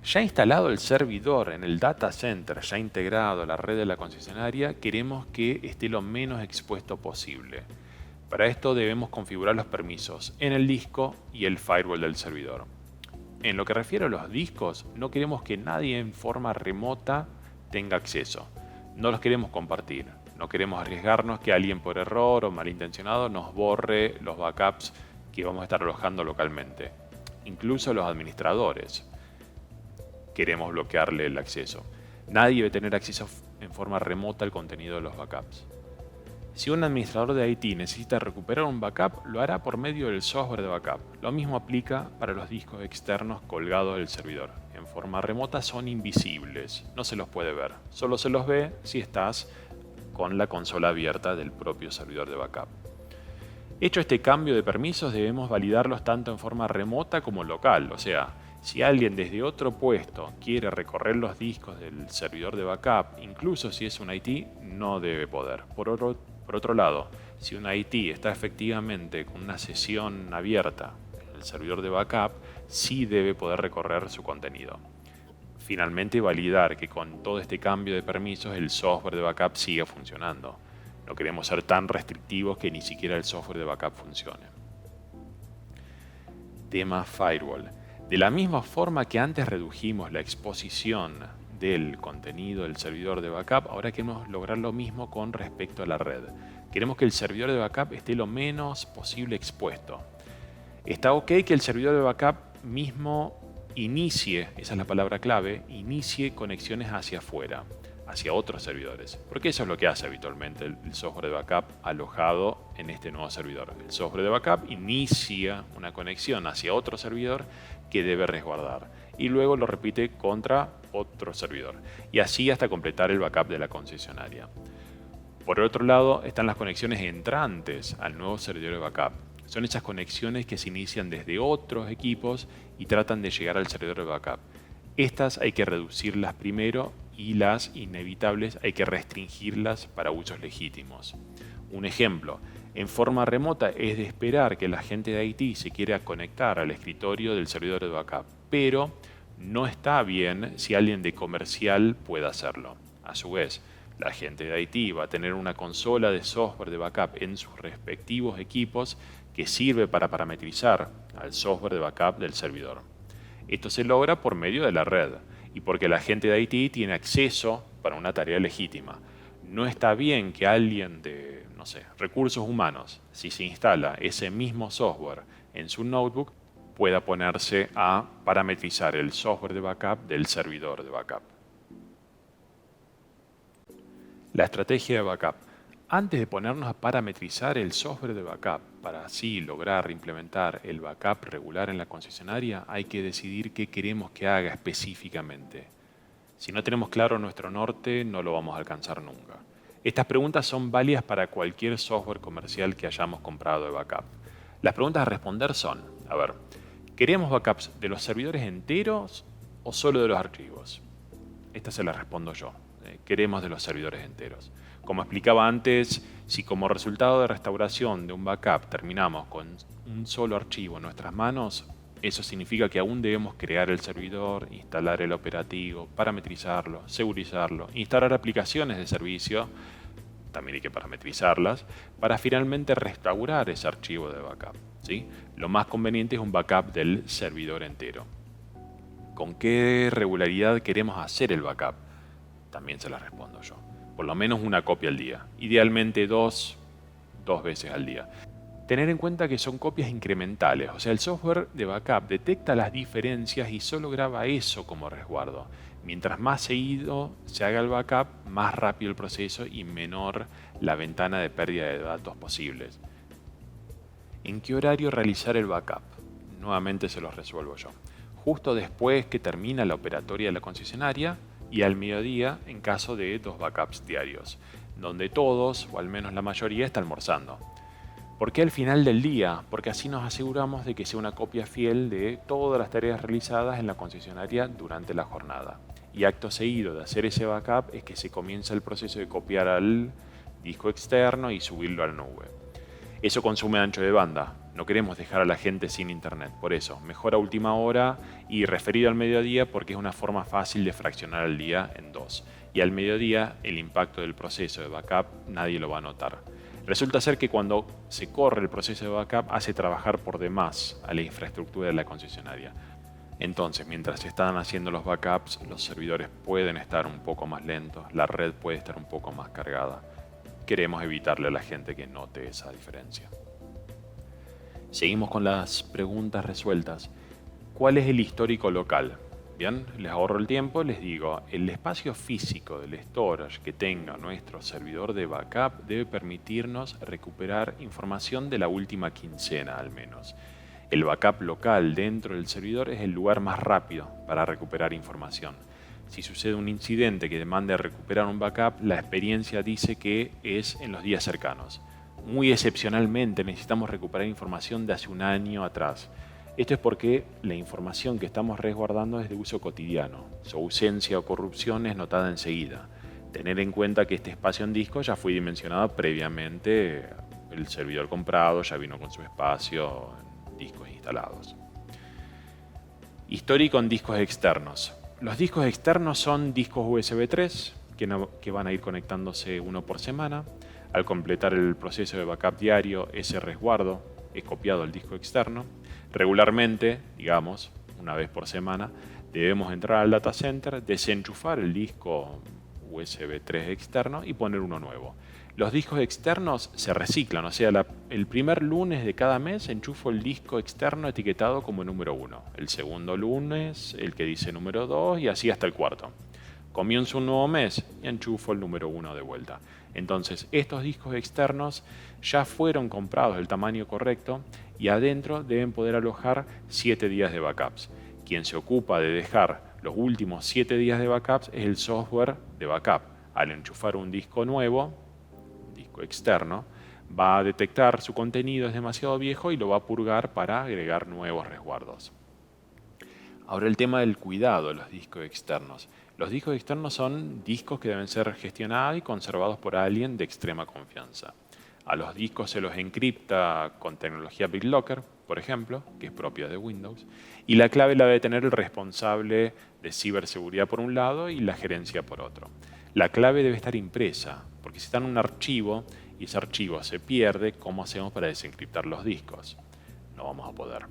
Ya instalado el servidor en el data center, ya integrado a la red de la concesionaria, queremos que esté lo menos expuesto posible. Para esto debemos configurar los permisos en el disco y el firewall del servidor. En lo que refiere a los discos, no queremos que nadie en forma remota tenga acceso. No los queremos compartir. No queremos arriesgarnos que alguien por error o malintencionado nos borre los backups que vamos a estar alojando localmente. Incluso los administradores queremos bloquearle el acceso. Nadie debe tener acceso en forma remota al contenido de los backups. Si un administrador de IT necesita recuperar un backup, lo hará por medio del software de backup. Lo mismo aplica para los discos externos colgados del servidor. En forma remota son invisibles, no se los puede ver. Solo se los ve si estás con la consola abierta del propio servidor de backup. Hecho este cambio de permisos, debemos validarlos tanto en forma remota como local. O sea, si alguien desde otro puesto quiere recorrer los discos del servidor de backup, incluso si es un IT, no debe poder. Por otro lado, si un IT está efectivamente con una sesión abierta en el servidor de backup, sí debe poder recorrer su contenido. Finalmente, validar que con todo este cambio de permisos el software de backup siga funcionando. No queremos ser tan restrictivos que ni siquiera el software de backup funcione. Tema firewall. De la misma forma que antes redujimos la exposición del contenido del servidor de backup, ahora queremos lograr lo mismo con respecto a la red. Queremos que el servidor de backup esté lo menos posible expuesto. Está ok que el servidor de backup mismo inicie, esa es la palabra clave, inicie conexiones hacia afuera, hacia otros servidores, porque eso es lo que hace habitualmente el software de backup alojado en este nuevo servidor. El software de backup inicia una conexión hacia otro servidor que debe resguardar y luego lo repite contra otro servidor y así hasta completar el backup de la concesionaria. Por otro lado están las conexiones entrantes al nuevo servidor de backup. Son esas conexiones que se inician desde otros equipos y tratan de llegar al servidor de backup. Estas hay que reducirlas primero y las inevitables hay que restringirlas para usos legítimos. Un ejemplo, en forma remota es de esperar que la gente de IT se quiera conectar al escritorio del servidor de backup, pero no está bien si alguien de comercial puede hacerlo. A su vez, la gente de IT va a tener una consola de software de backup en sus respectivos equipos que sirve para parametrizar al software de backup del servidor. Esto se logra por medio de la red y porque la gente de IT tiene acceso para una tarea legítima. No está bien que alguien de, recursos humanos, si se instala ese mismo software en su notebook, pueda ponerse a parametrizar el software de backup del servidor de backup. La estrategia de backup. Antes de ponernos a parametrizar el software de backup para así lograr implementar el backup regular en la concesionaria, hay que decidir qué queremos que haga específicamente. Si no tenemos claro nuestro norte, no lo vamos a alcanzar nunca. Estas preguntas son válidas para cualquier software comercial que hayamos comprado de backup. Las preguntas a responder son, ¿queremos backups de los servidores enteros o solo de los archivos? Esta se la respondo yo. Queremos de los servidores enteros. Como explicaba antes, si como resultado de restauración de un backup terminamos con un solo archivo en nuestras manos, eso significa que aún debemos crear el servidor, instalar el operativo, parametrizarlo, segurizarlo, instalar aplicaciones de servicio, también hay que parametrizarlas, para finalmente restaurar ese archivo de backup, ¿sí? Lo más conveniente es un backup del servidor entero. ¿Con qué regularidad queremos hacer el backup? También se la respondo yo. Por lo menos una copia al día. Idealmente dos veces al día. Tener en cuenta que son copias incrementales. O sea, el software de backup detecta las diferencias y solo graba eso como resguardo. Mientras más seguido se haga el backup, más rápido el proceso y menor la ventana de pérdida de datos posibles. ¿En qué horario realizar el backup? Nuevamente se los resuelvo yo. Justo después que termina la operatoria de la concesionaria, y al mediodía en caso de 2 backups diarios, donde todos, o al menos la mayoría, está almorzando. ¿Por qué al final del día? Porque así nos aseguramos de que sea una copia fiel de todas las tareas realizadas en la concesionaria durante la jornada. y acto seguido de hacer ese backup es que se comienza el proceso de copiar al disco externo y subirlo a la nube. Eso consume ancho de banda. No queremos dejar a la gente sin internet. Por eso, mejor a última hora y referido al mediodía porque es una forma fácil de fraccionar el día en dos. Y al mediodía el impacto del proceso de backup nadie lo va a notar. Resulta ser que cuando se corre el proceso de backup hace trabajar por demás a la infraestructura de la concesionaria. Entonces, mientras se están haciendo los backups, los servidores pueden estar un poco más lentos, la red puede estar un poco más cargada. Queremos evitarle a la gente que note esa diferencia. Seguimos con las preguntas resueltas. ¿Cuál es el histórico local? Bien, les ahorro el tiempo, les digo, el espacio físico del storage que tenga nuestro servidor de backup debe permitirnos recuperar información de la última quincena al menos. El backup local dentro del servidor es el lugar más rápido para recuperar información. Si sucede un incidente que demande recuperar un backup, la experiencia dice que es en los días cercanos. Muy excepcionalmente necesitamos recuperar información de hace un año atrás. Esto es porque la información que estamos resguardando es de uso cotidiano. Su ausencia o corrupción es notada enseguida. Tener en cuenta que este espacio en disco ya fue dimensionado previamente, el servidor comprado ya vino con su espacio en discos instalados. Histórico en discos externos. Los discos externos son discos USB 3 que van a ir conectándose uno por semana. Al completar el proceso de backup diario, ese resguardo es copiado al disco externo. Regularmente, digamos, una vez por semana, debemos entrar al data center, desenchufar el disco USB 3 externo y poner uno nuevo. Los discos externos se reciclan, o sea, el primer lunes de cada mes enchufo el disco externo etiquetado como número 1. El segundo lunes, el que dice número 2 y así hasta el cuarto. Comienzo un nuevo mes y enchufo el número 1 de vuelta. Entonces, estos discos externos ya fueron comprados del tamaño correcto y adentro deben poder alojar 7 días de backups. Quien se ocupa de dejar los últimos 7 días de backups es el software de backup. Al enchufar un disco nuevo, disco externo, va a detectar su contenido es demasiado viejo y lo va a purgar para agregar nuevos resguardos. Ahora el tema del cuidado de los discos externos. Los discos externos son discos que deben ser gestionados y conservados por alguien de extrema confianza. A los discos se los encripta con tecnología BitLocker, por ejemplo, que es propia de Windows, y la clave la debe tener el responsable de ciberseguridad por un lado y la gerencia por otro. La clave debe estar impresa, porque si está en un archivo y ese archivo se pierde, ¿cómo hacemos para desencriptar los discos? No vamos a poder.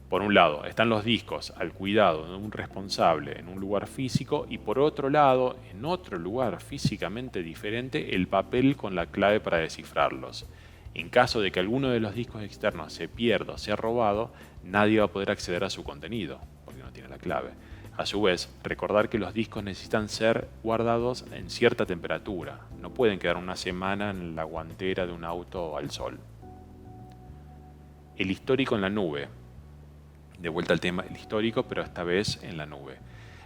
Por un lado, están los discos al cuidado de un responsable en un lugar físico y por otro lado, en otro lugar físicamente diferente, el papel con la clave para descifrarlos. En caso de que alguno de los discos externos se pierda o sea robado, nadie va a poder acceder a su contenido, porque no tiene la clave. A su vez, recordar que los discos necesitan ser guardados en cierta temperatura. No pueden quedar una semana en la guantera de un auto al sol. El histórico en la nube. De vuelta al tema del histórico, pero esta vez en la nube.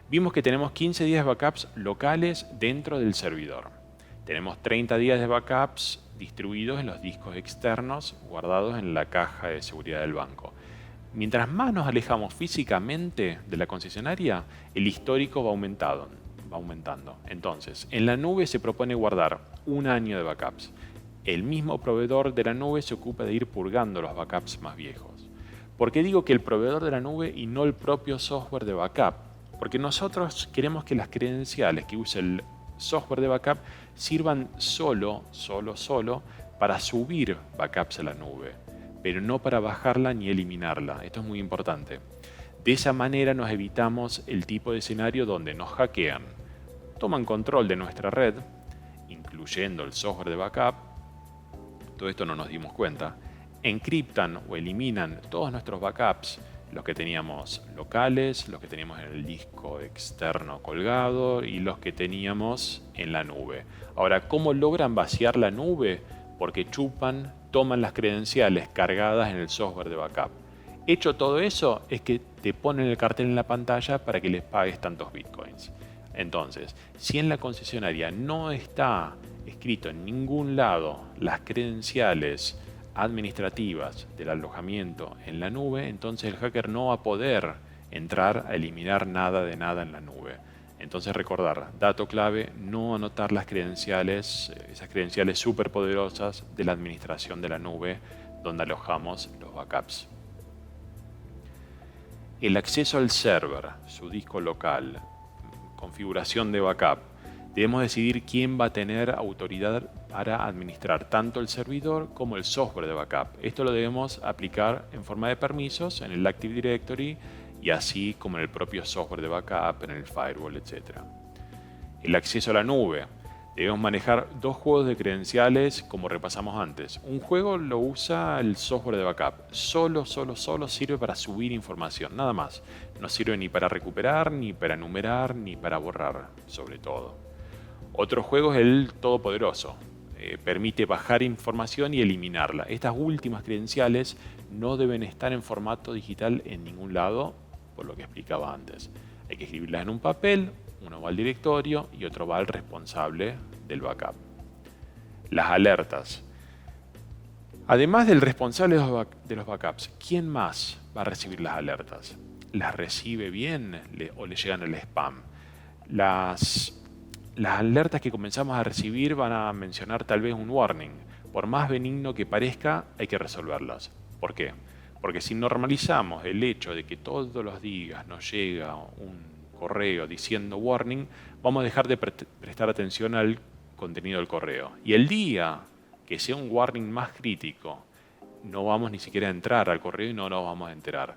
Vimos que tenemos 15 días de backups locales dentro del servidor. Tenemos 30 días de backups distribuidos en los discos externos guardados en la caja de seguridad del banco. Mientras más nos alejamos físicamente de la concesionaria, el histórico va aumentando. Entonces, en la nube se propone guardar un año de backups. El mismo proveedor de la nube se ocupa de ir purgando los backups más viejos. ¿Por qué digo que el proveedor de la nube y no el propio software de backup? Porque nosotros queremos que las credenciales que use el software de backup sirvan solo para subir backups a la nube, pero no para bajarla ni eliminarla. Esto es muy importante. De esa manera nos evitamos el tipo de escenario donde nos hackean, toman control de nuestra red, incluyendo el software de backup. Todo esto no nos dimos cuenta. Encriptan o eliminan todos nuestros backups, los que teníamos locales, los que teníamos en el disco externo colgado y los que teníamos en la nube. Ahora, ¿cómo logran vaciar la nube? Porque toman las credenciales cargadas en el software de backup. Hecho todo eso, es que te ponen el cartel en la pantalla para que les pagues tantos bitcoins. Entonces, si en la concesionaria no está escrito en ningún lado las credenciales administrativas del alojamiento en la nube, entonces el hacker no va a poder entrar a eliminar nada de nada en la nube. Entonces recordar, dato clave, no anotar las credenciales, esas credenciales súper poderosas de la administración de la nube donde alojamos los backups. El acceso al server, su disco local, configuración de backup. Debemos decidir quién va a tener autoridad para administrar tanto el servidor como el software de backup. Esto lo debemos aplicar en forma de permisos en el Active Directory y así como en el propio software de backup, en el firewall, etc. El acceso a la nube. Debemos manejar dos juegos de credenciales como repasamos antes. Un juego lo usa el software de backup. Solo sirve para subir información, nada más. No sirve ni para recuperar, ni para enumerar, ni para borrar, sobre todo. Otro juego es el todopoderoso. Permite bajar información y eliminarla. Estas últimas credenciales no deben estar en formato digital en ningún lado, por lo que explicaba antes. Hay que escribirlas en un papel. Uno va al directorio y otro va al responsable del backup. Las alertas. Además del responsable de los backups, ¿quién más va a recibir las alertas? ¿Las recibe bien o le llegan el spam? Las alertas que comenzamos a recibir van a mencionar tal vez un warning. Por más benigno que parezca, hay que resolverlas. ¿Por qué? Porque si normalizamos el hecho de que todos los días nos llega un correo diciendo warning, vamos a dejar de prestar atención al contenido del correo. Y el día que sea un warning más crítico, no vamos ni siquiera a entrar al correo y no nos vamos a enterar.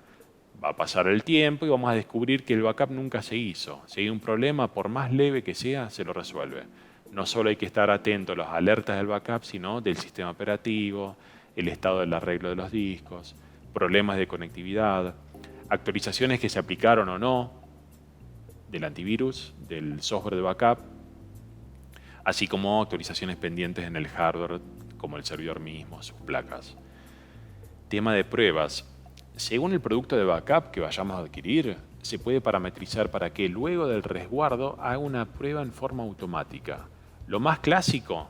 Va a pasar el tiempo y vamos a descubrir que el backup nunca se hizo. Si hay un problema, por más leve que sea, se lo resuelve. No solo hay que estar atento a las alertas del backup, sino del sistema operativo, el estado del arreglo de los discos, problemas de conectividad, actualizaciones que se aplicaron o no, del antivirus, del software de backup, así como actualizaciones pendientes en el hardware, como el servidor mismo, sus placas. Tema de pruebas. Según el producto de backup que vayamos a adquirir, se puede parametrizar para que luego del resguardo haga una prueba en forma automática. Lo más clásico,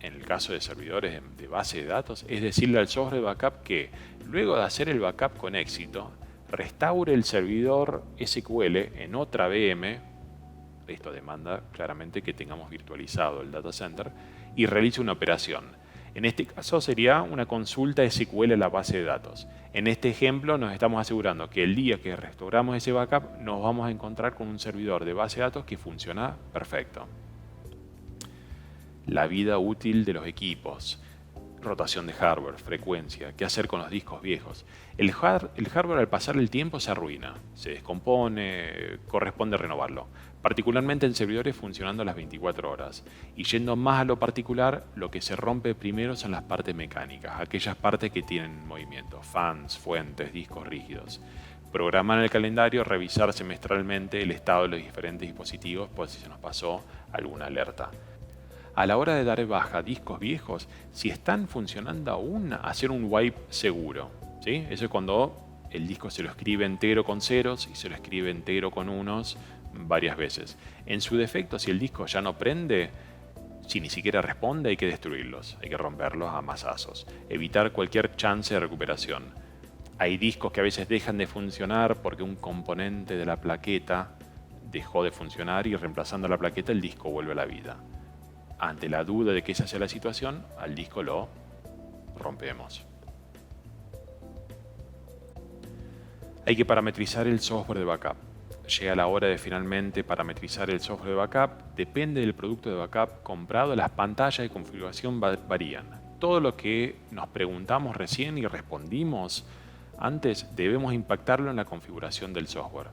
en el caso de servidores de base de datos, es decirle al software de backup que, luego de hacer el backup con éxito, restaure el servidor SQL en otra VM, esto demanda claramente que tengamos virtualizado el data center, y realice una operación. En este caso sería una consulta SQL a la base de datos. En este ejemplo nos estamos asegurando que el día que restauramos ese backup nos vamos a encontrar con un servidor de base de datos que funciona perfecto. La vida útil de los equipos. Rotación de hardware, frecuencia, qué hacer con los discos viejos. El hardware al pasar el tiempo se arruina, se descompone, corresponde renovarlo, particularmente en servidores funcionando las 24 horas. Y yendo más a lo particular, lo que se rompe primero son las partes mecánicas, aquellas partes que tienen movimiento, fans, fuentes, discos rígidos. Programar en el calendario, revisar semestralmente el estado de los diferentes dispositivos por si se nos pasó alguna alerta. A la hora de dar baja discos viejos, si están funcionando aún, hacer un wipe seguro, ¿sí? Eso es cuando el disco se lo escribe entero con ceros y se lo escribe entero con unos varias veces. En su defecto, si el disco ya no prende, si ni siquiera responde, hay que destruirlos, hay que romperlos a mazazos, evitar cualquier chance de recuperación. Hay discos que a veces dejan de funcionar porque un componente de la plaqueta dejó de funcionar y reemplazando la plaqueta el disco vuelve a la vida. Ante la duda de que esa sea la situación, al disco lo rompemos. Hay que parametrizar el software de backup. Llega la hora de finalmente parametrizar el software de backup. Depende del producto de backup comprado, las pantallas de configuración varían. Todo lo que nos preguntamos recién y respondimos antes, debemos impactarlo en la configuración del software.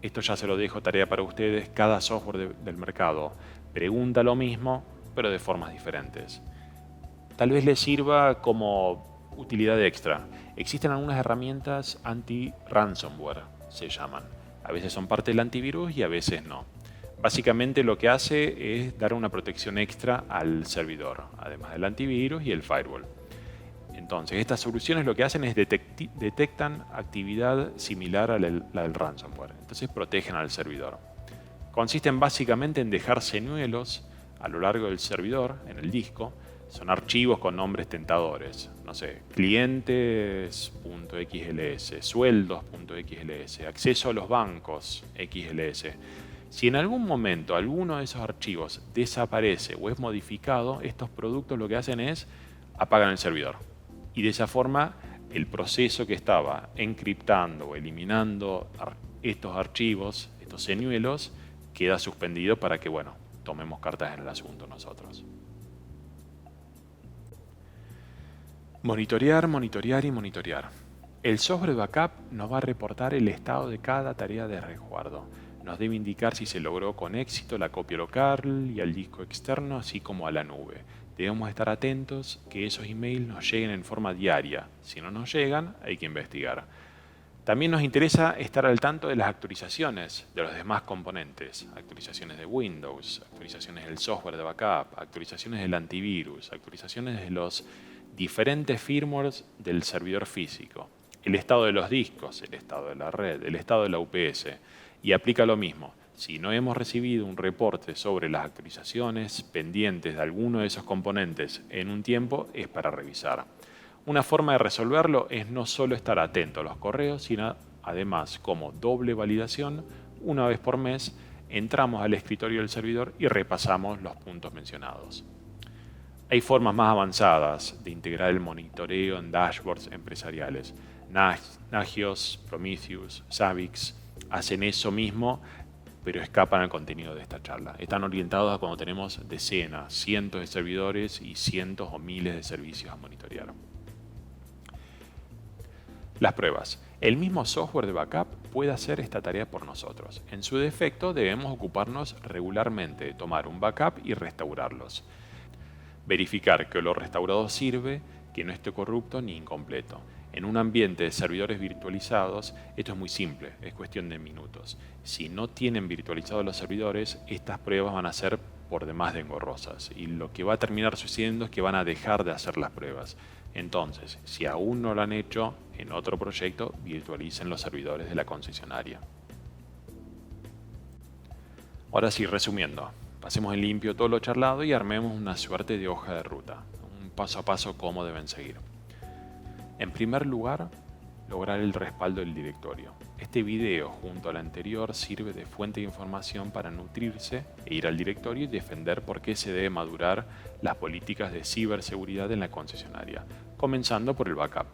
Esto ya se lo dejo tarea para ustedes. Cada software del mercado pregunta lo mismo, pero de formas diferentes. Tal vez les sirva como utilidad extra. Existen algunas herramientas anti-ransomware, se llaman. A veces son parte del antivirus y a veces no. Básicamente lo que hace es dar una protección extra al servidor, además del antivirus y el firewall. Entonces, estas soluciones lo que hacen es detectan actividad similar a la del ransomware. Entonces protegen al servidor. Consisten básicamente en dejar señuelos a lo largo del servidor, en el disco. Son archivos con nombres tentadores. No sé, clientes.xls, sueldos.xls, acceso a los bancos, xls. Si en algún momento alguno de esos archivos desaparece o es modificado, estos productos lo que hacen es apagan el servidor. Y de esa forma el proceso que estaba encriptando o eliminando estos archivos, estos señuelos, queda suspendido para que, bueno, tomemos cartas en el asunto nosotros. Monitorear, monitorear y monitorear. El software de backup nos va a reportar el estado de cada tarea de resguardo. Nos debe indicar si se logró con éxito la copia local y al disco externo, así como a la nube. Debemos estar atentos que esos emails nos lleguen en forma diaria. Si no nos llegan, hay que investigar. También nos interesa estar al tanto de las actualizaciones de los demás componentes. Actualizaciones de Windows, actualizaciones del software de backup, actualizaciones del antivirus, actualizaciones de los diferentes firmwares del servidor físico, el estado de los discos, el estado de la red, el estado de la UPS. Y aplica lo mismo. Si no hemos recibido un reporte sobre las actualizaciones pendientes de alguno de esos componentes en un tiempo, es para revisar. Una forma de resolverlo es no solo estar atento a los correos, sino además, como doble validación, una vez por mes entramos al escritorio del servidor y repasamos los puntos mencionados. Hay formas más avanzadas de integrar el monitoreo en dashboards empresariales. Nagios, Prometheus, Zabbix hacen eso mismo, pero escapan al contenido de esta charla. Están orientados a cuando tenemos decenas, cientos de servidores y cientos o miles de servicios a monitorear. Las pruebas. El mismo software de backup puede hacer esta tarea por nosotros. En su defecto, debemos ocuparnos regularmente de tomar un backup y restaurarlos. Verificar que lo restaurado sirve, que no esté corrupto ni incompleto. En un ambiente de servidores virtualizados, esto es muy simple, es cuestión de minutos. Si no tienen virtualizados los servidores, estas pruebas van a ser por demás de engorrosas. Y lo que va a terminar sucediendo es que van a dejar de hacer las pruebas. Entonces, si aún no lo han hecho, en otro proyecto, virtualicen los servidores de la concesionaria. Ahora sí, resumiendo, pasemos en limpio todo lo charlado y armemos una suerte de hoja de ruta, un paso a paso cómo deben seguir. En primer lugar, lograr el respaldo del directorio. Este video, junto al anterior, sirve de fuente de información para nutrirse e ir al directorio y defender por qué se debe madurar las políticas de ciberseguridad en la concesionaria, comenzando por el backup.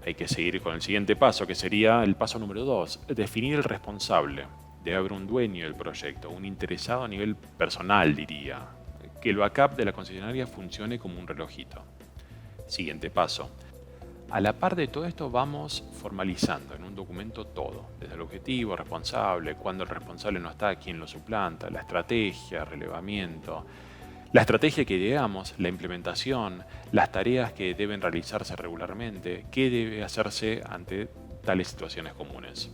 Hay que seguir con el siguiente paso, que sería el paso número 2, definir el responsable. Debe haber un dueño del proyecto, un interesado a nivel personal, diría, que el backup de la concesionaria funcione como un relojito. Siguiente paso. A la par de todo esto vamos formalizando en un documento todo, desde el objetivo, responsable, cuando el responsable no está, quién lo suplanta, la estrategia, relevamiento, la estrategia que ideamos, la implementación, las tareas que deben realizarse regularmente, qué debe hacerse ante tales situaciones comunes.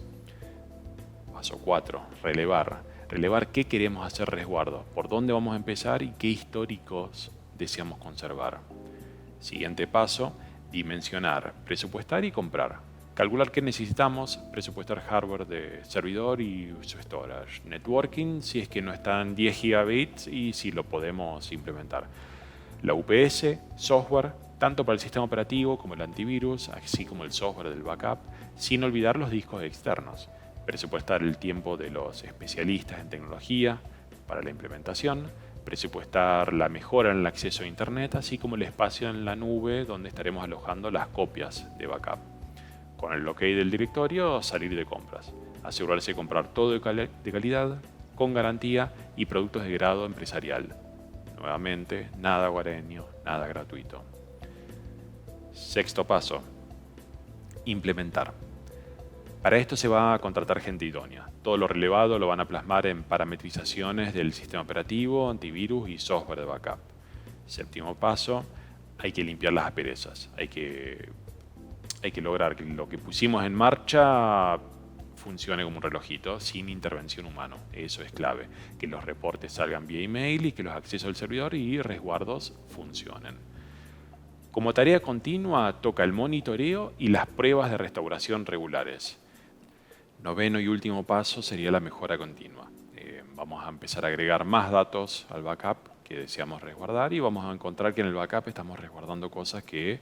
Paso 4. Relevar. Relevar qué queremos hacer resguardo, por dónde vamos a empezar y qué históricos deseamos conservar. Siguiente paso, dimensionar, presupuestar y comprar. Calcular qué necesitamos, presupuestar hardware de servidor y su storage. Networking, si es que no están 10 gigabits y si lo podemos implementar. La UPS, software, tanto para el sistema operativo como el antivirus, así como el software del backup, sin olvidar los discos externos. Presupuestar el tiempo de los especialistas en tecnología para la implementación, presupuestar la mejora en el acceso a Internet, así como el espacio en la nube donde estaremos alojando las copias de backup. Con el OK del directorio, salir de compras. Asegurarse de comprar todo de calidad, con garantía y productos de grado empresarial. Nuevamente, nada guareño, nada gratuito. Sexto paso, implementar. Para esto se va a contratar gente idónea. Todo lo relevado lo van a plasmar en parametrizaciones del sistema operativo, antivirus y software de backup. Séptimo paso, hay que limpiar las asperezas. Hay que lograr que lo que pusimos en marcha funcione como un relojito, sin intervención humana. Eso es clave. Que los reportes salgan vía email y que los accesos al servidor y resguardos funcionen. Como tarea continua toca el monitoreo y las pruebas de restauración regulares. Noveno y último paso sería la mejora continua. Vamos a empezar a agregar más datos al backup que deseamos resguardar y vamos a encontrar que en el backup estamos resguardando cosas que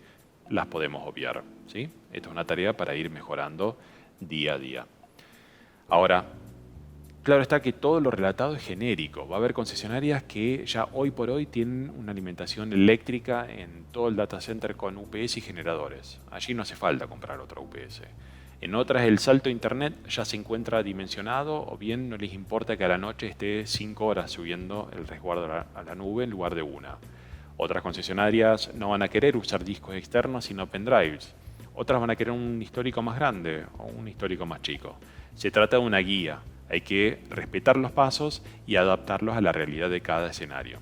las podemos obviar, ¿sí? Esta es una tarea para ir mejorando día a día. Ahora, claro está que todo lo relatado es genérico. Va a haber concesionarias que ya hoy por hoy tienen una alimentación eléctrica en todo el data center con UPS y generadores. Allí no hace falta comprar otra UPS. En otras el salto a internet ya se encuentra dimensionado o bien no les importa que a la noche esté 5 horas subiendo el resguardo a la nube en lugar de una. Otras concesionarias no van a querer usar discos externos sino pendrives. Otras van a querer un histórico más grande o un histórico más chico. Se trata de una guía. Hay que respetar los pasos y adaptarlos a la realidad de cada escenario.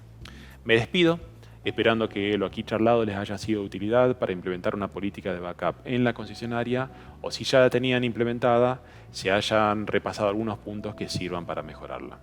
Me despido, esperando que lo aquí charlado les haya sido de utilidad para implementar una política de backup en la concesionaria o si ya la tenían implementada, se hayan repasado algunos puntos que sirvan para mejorarla.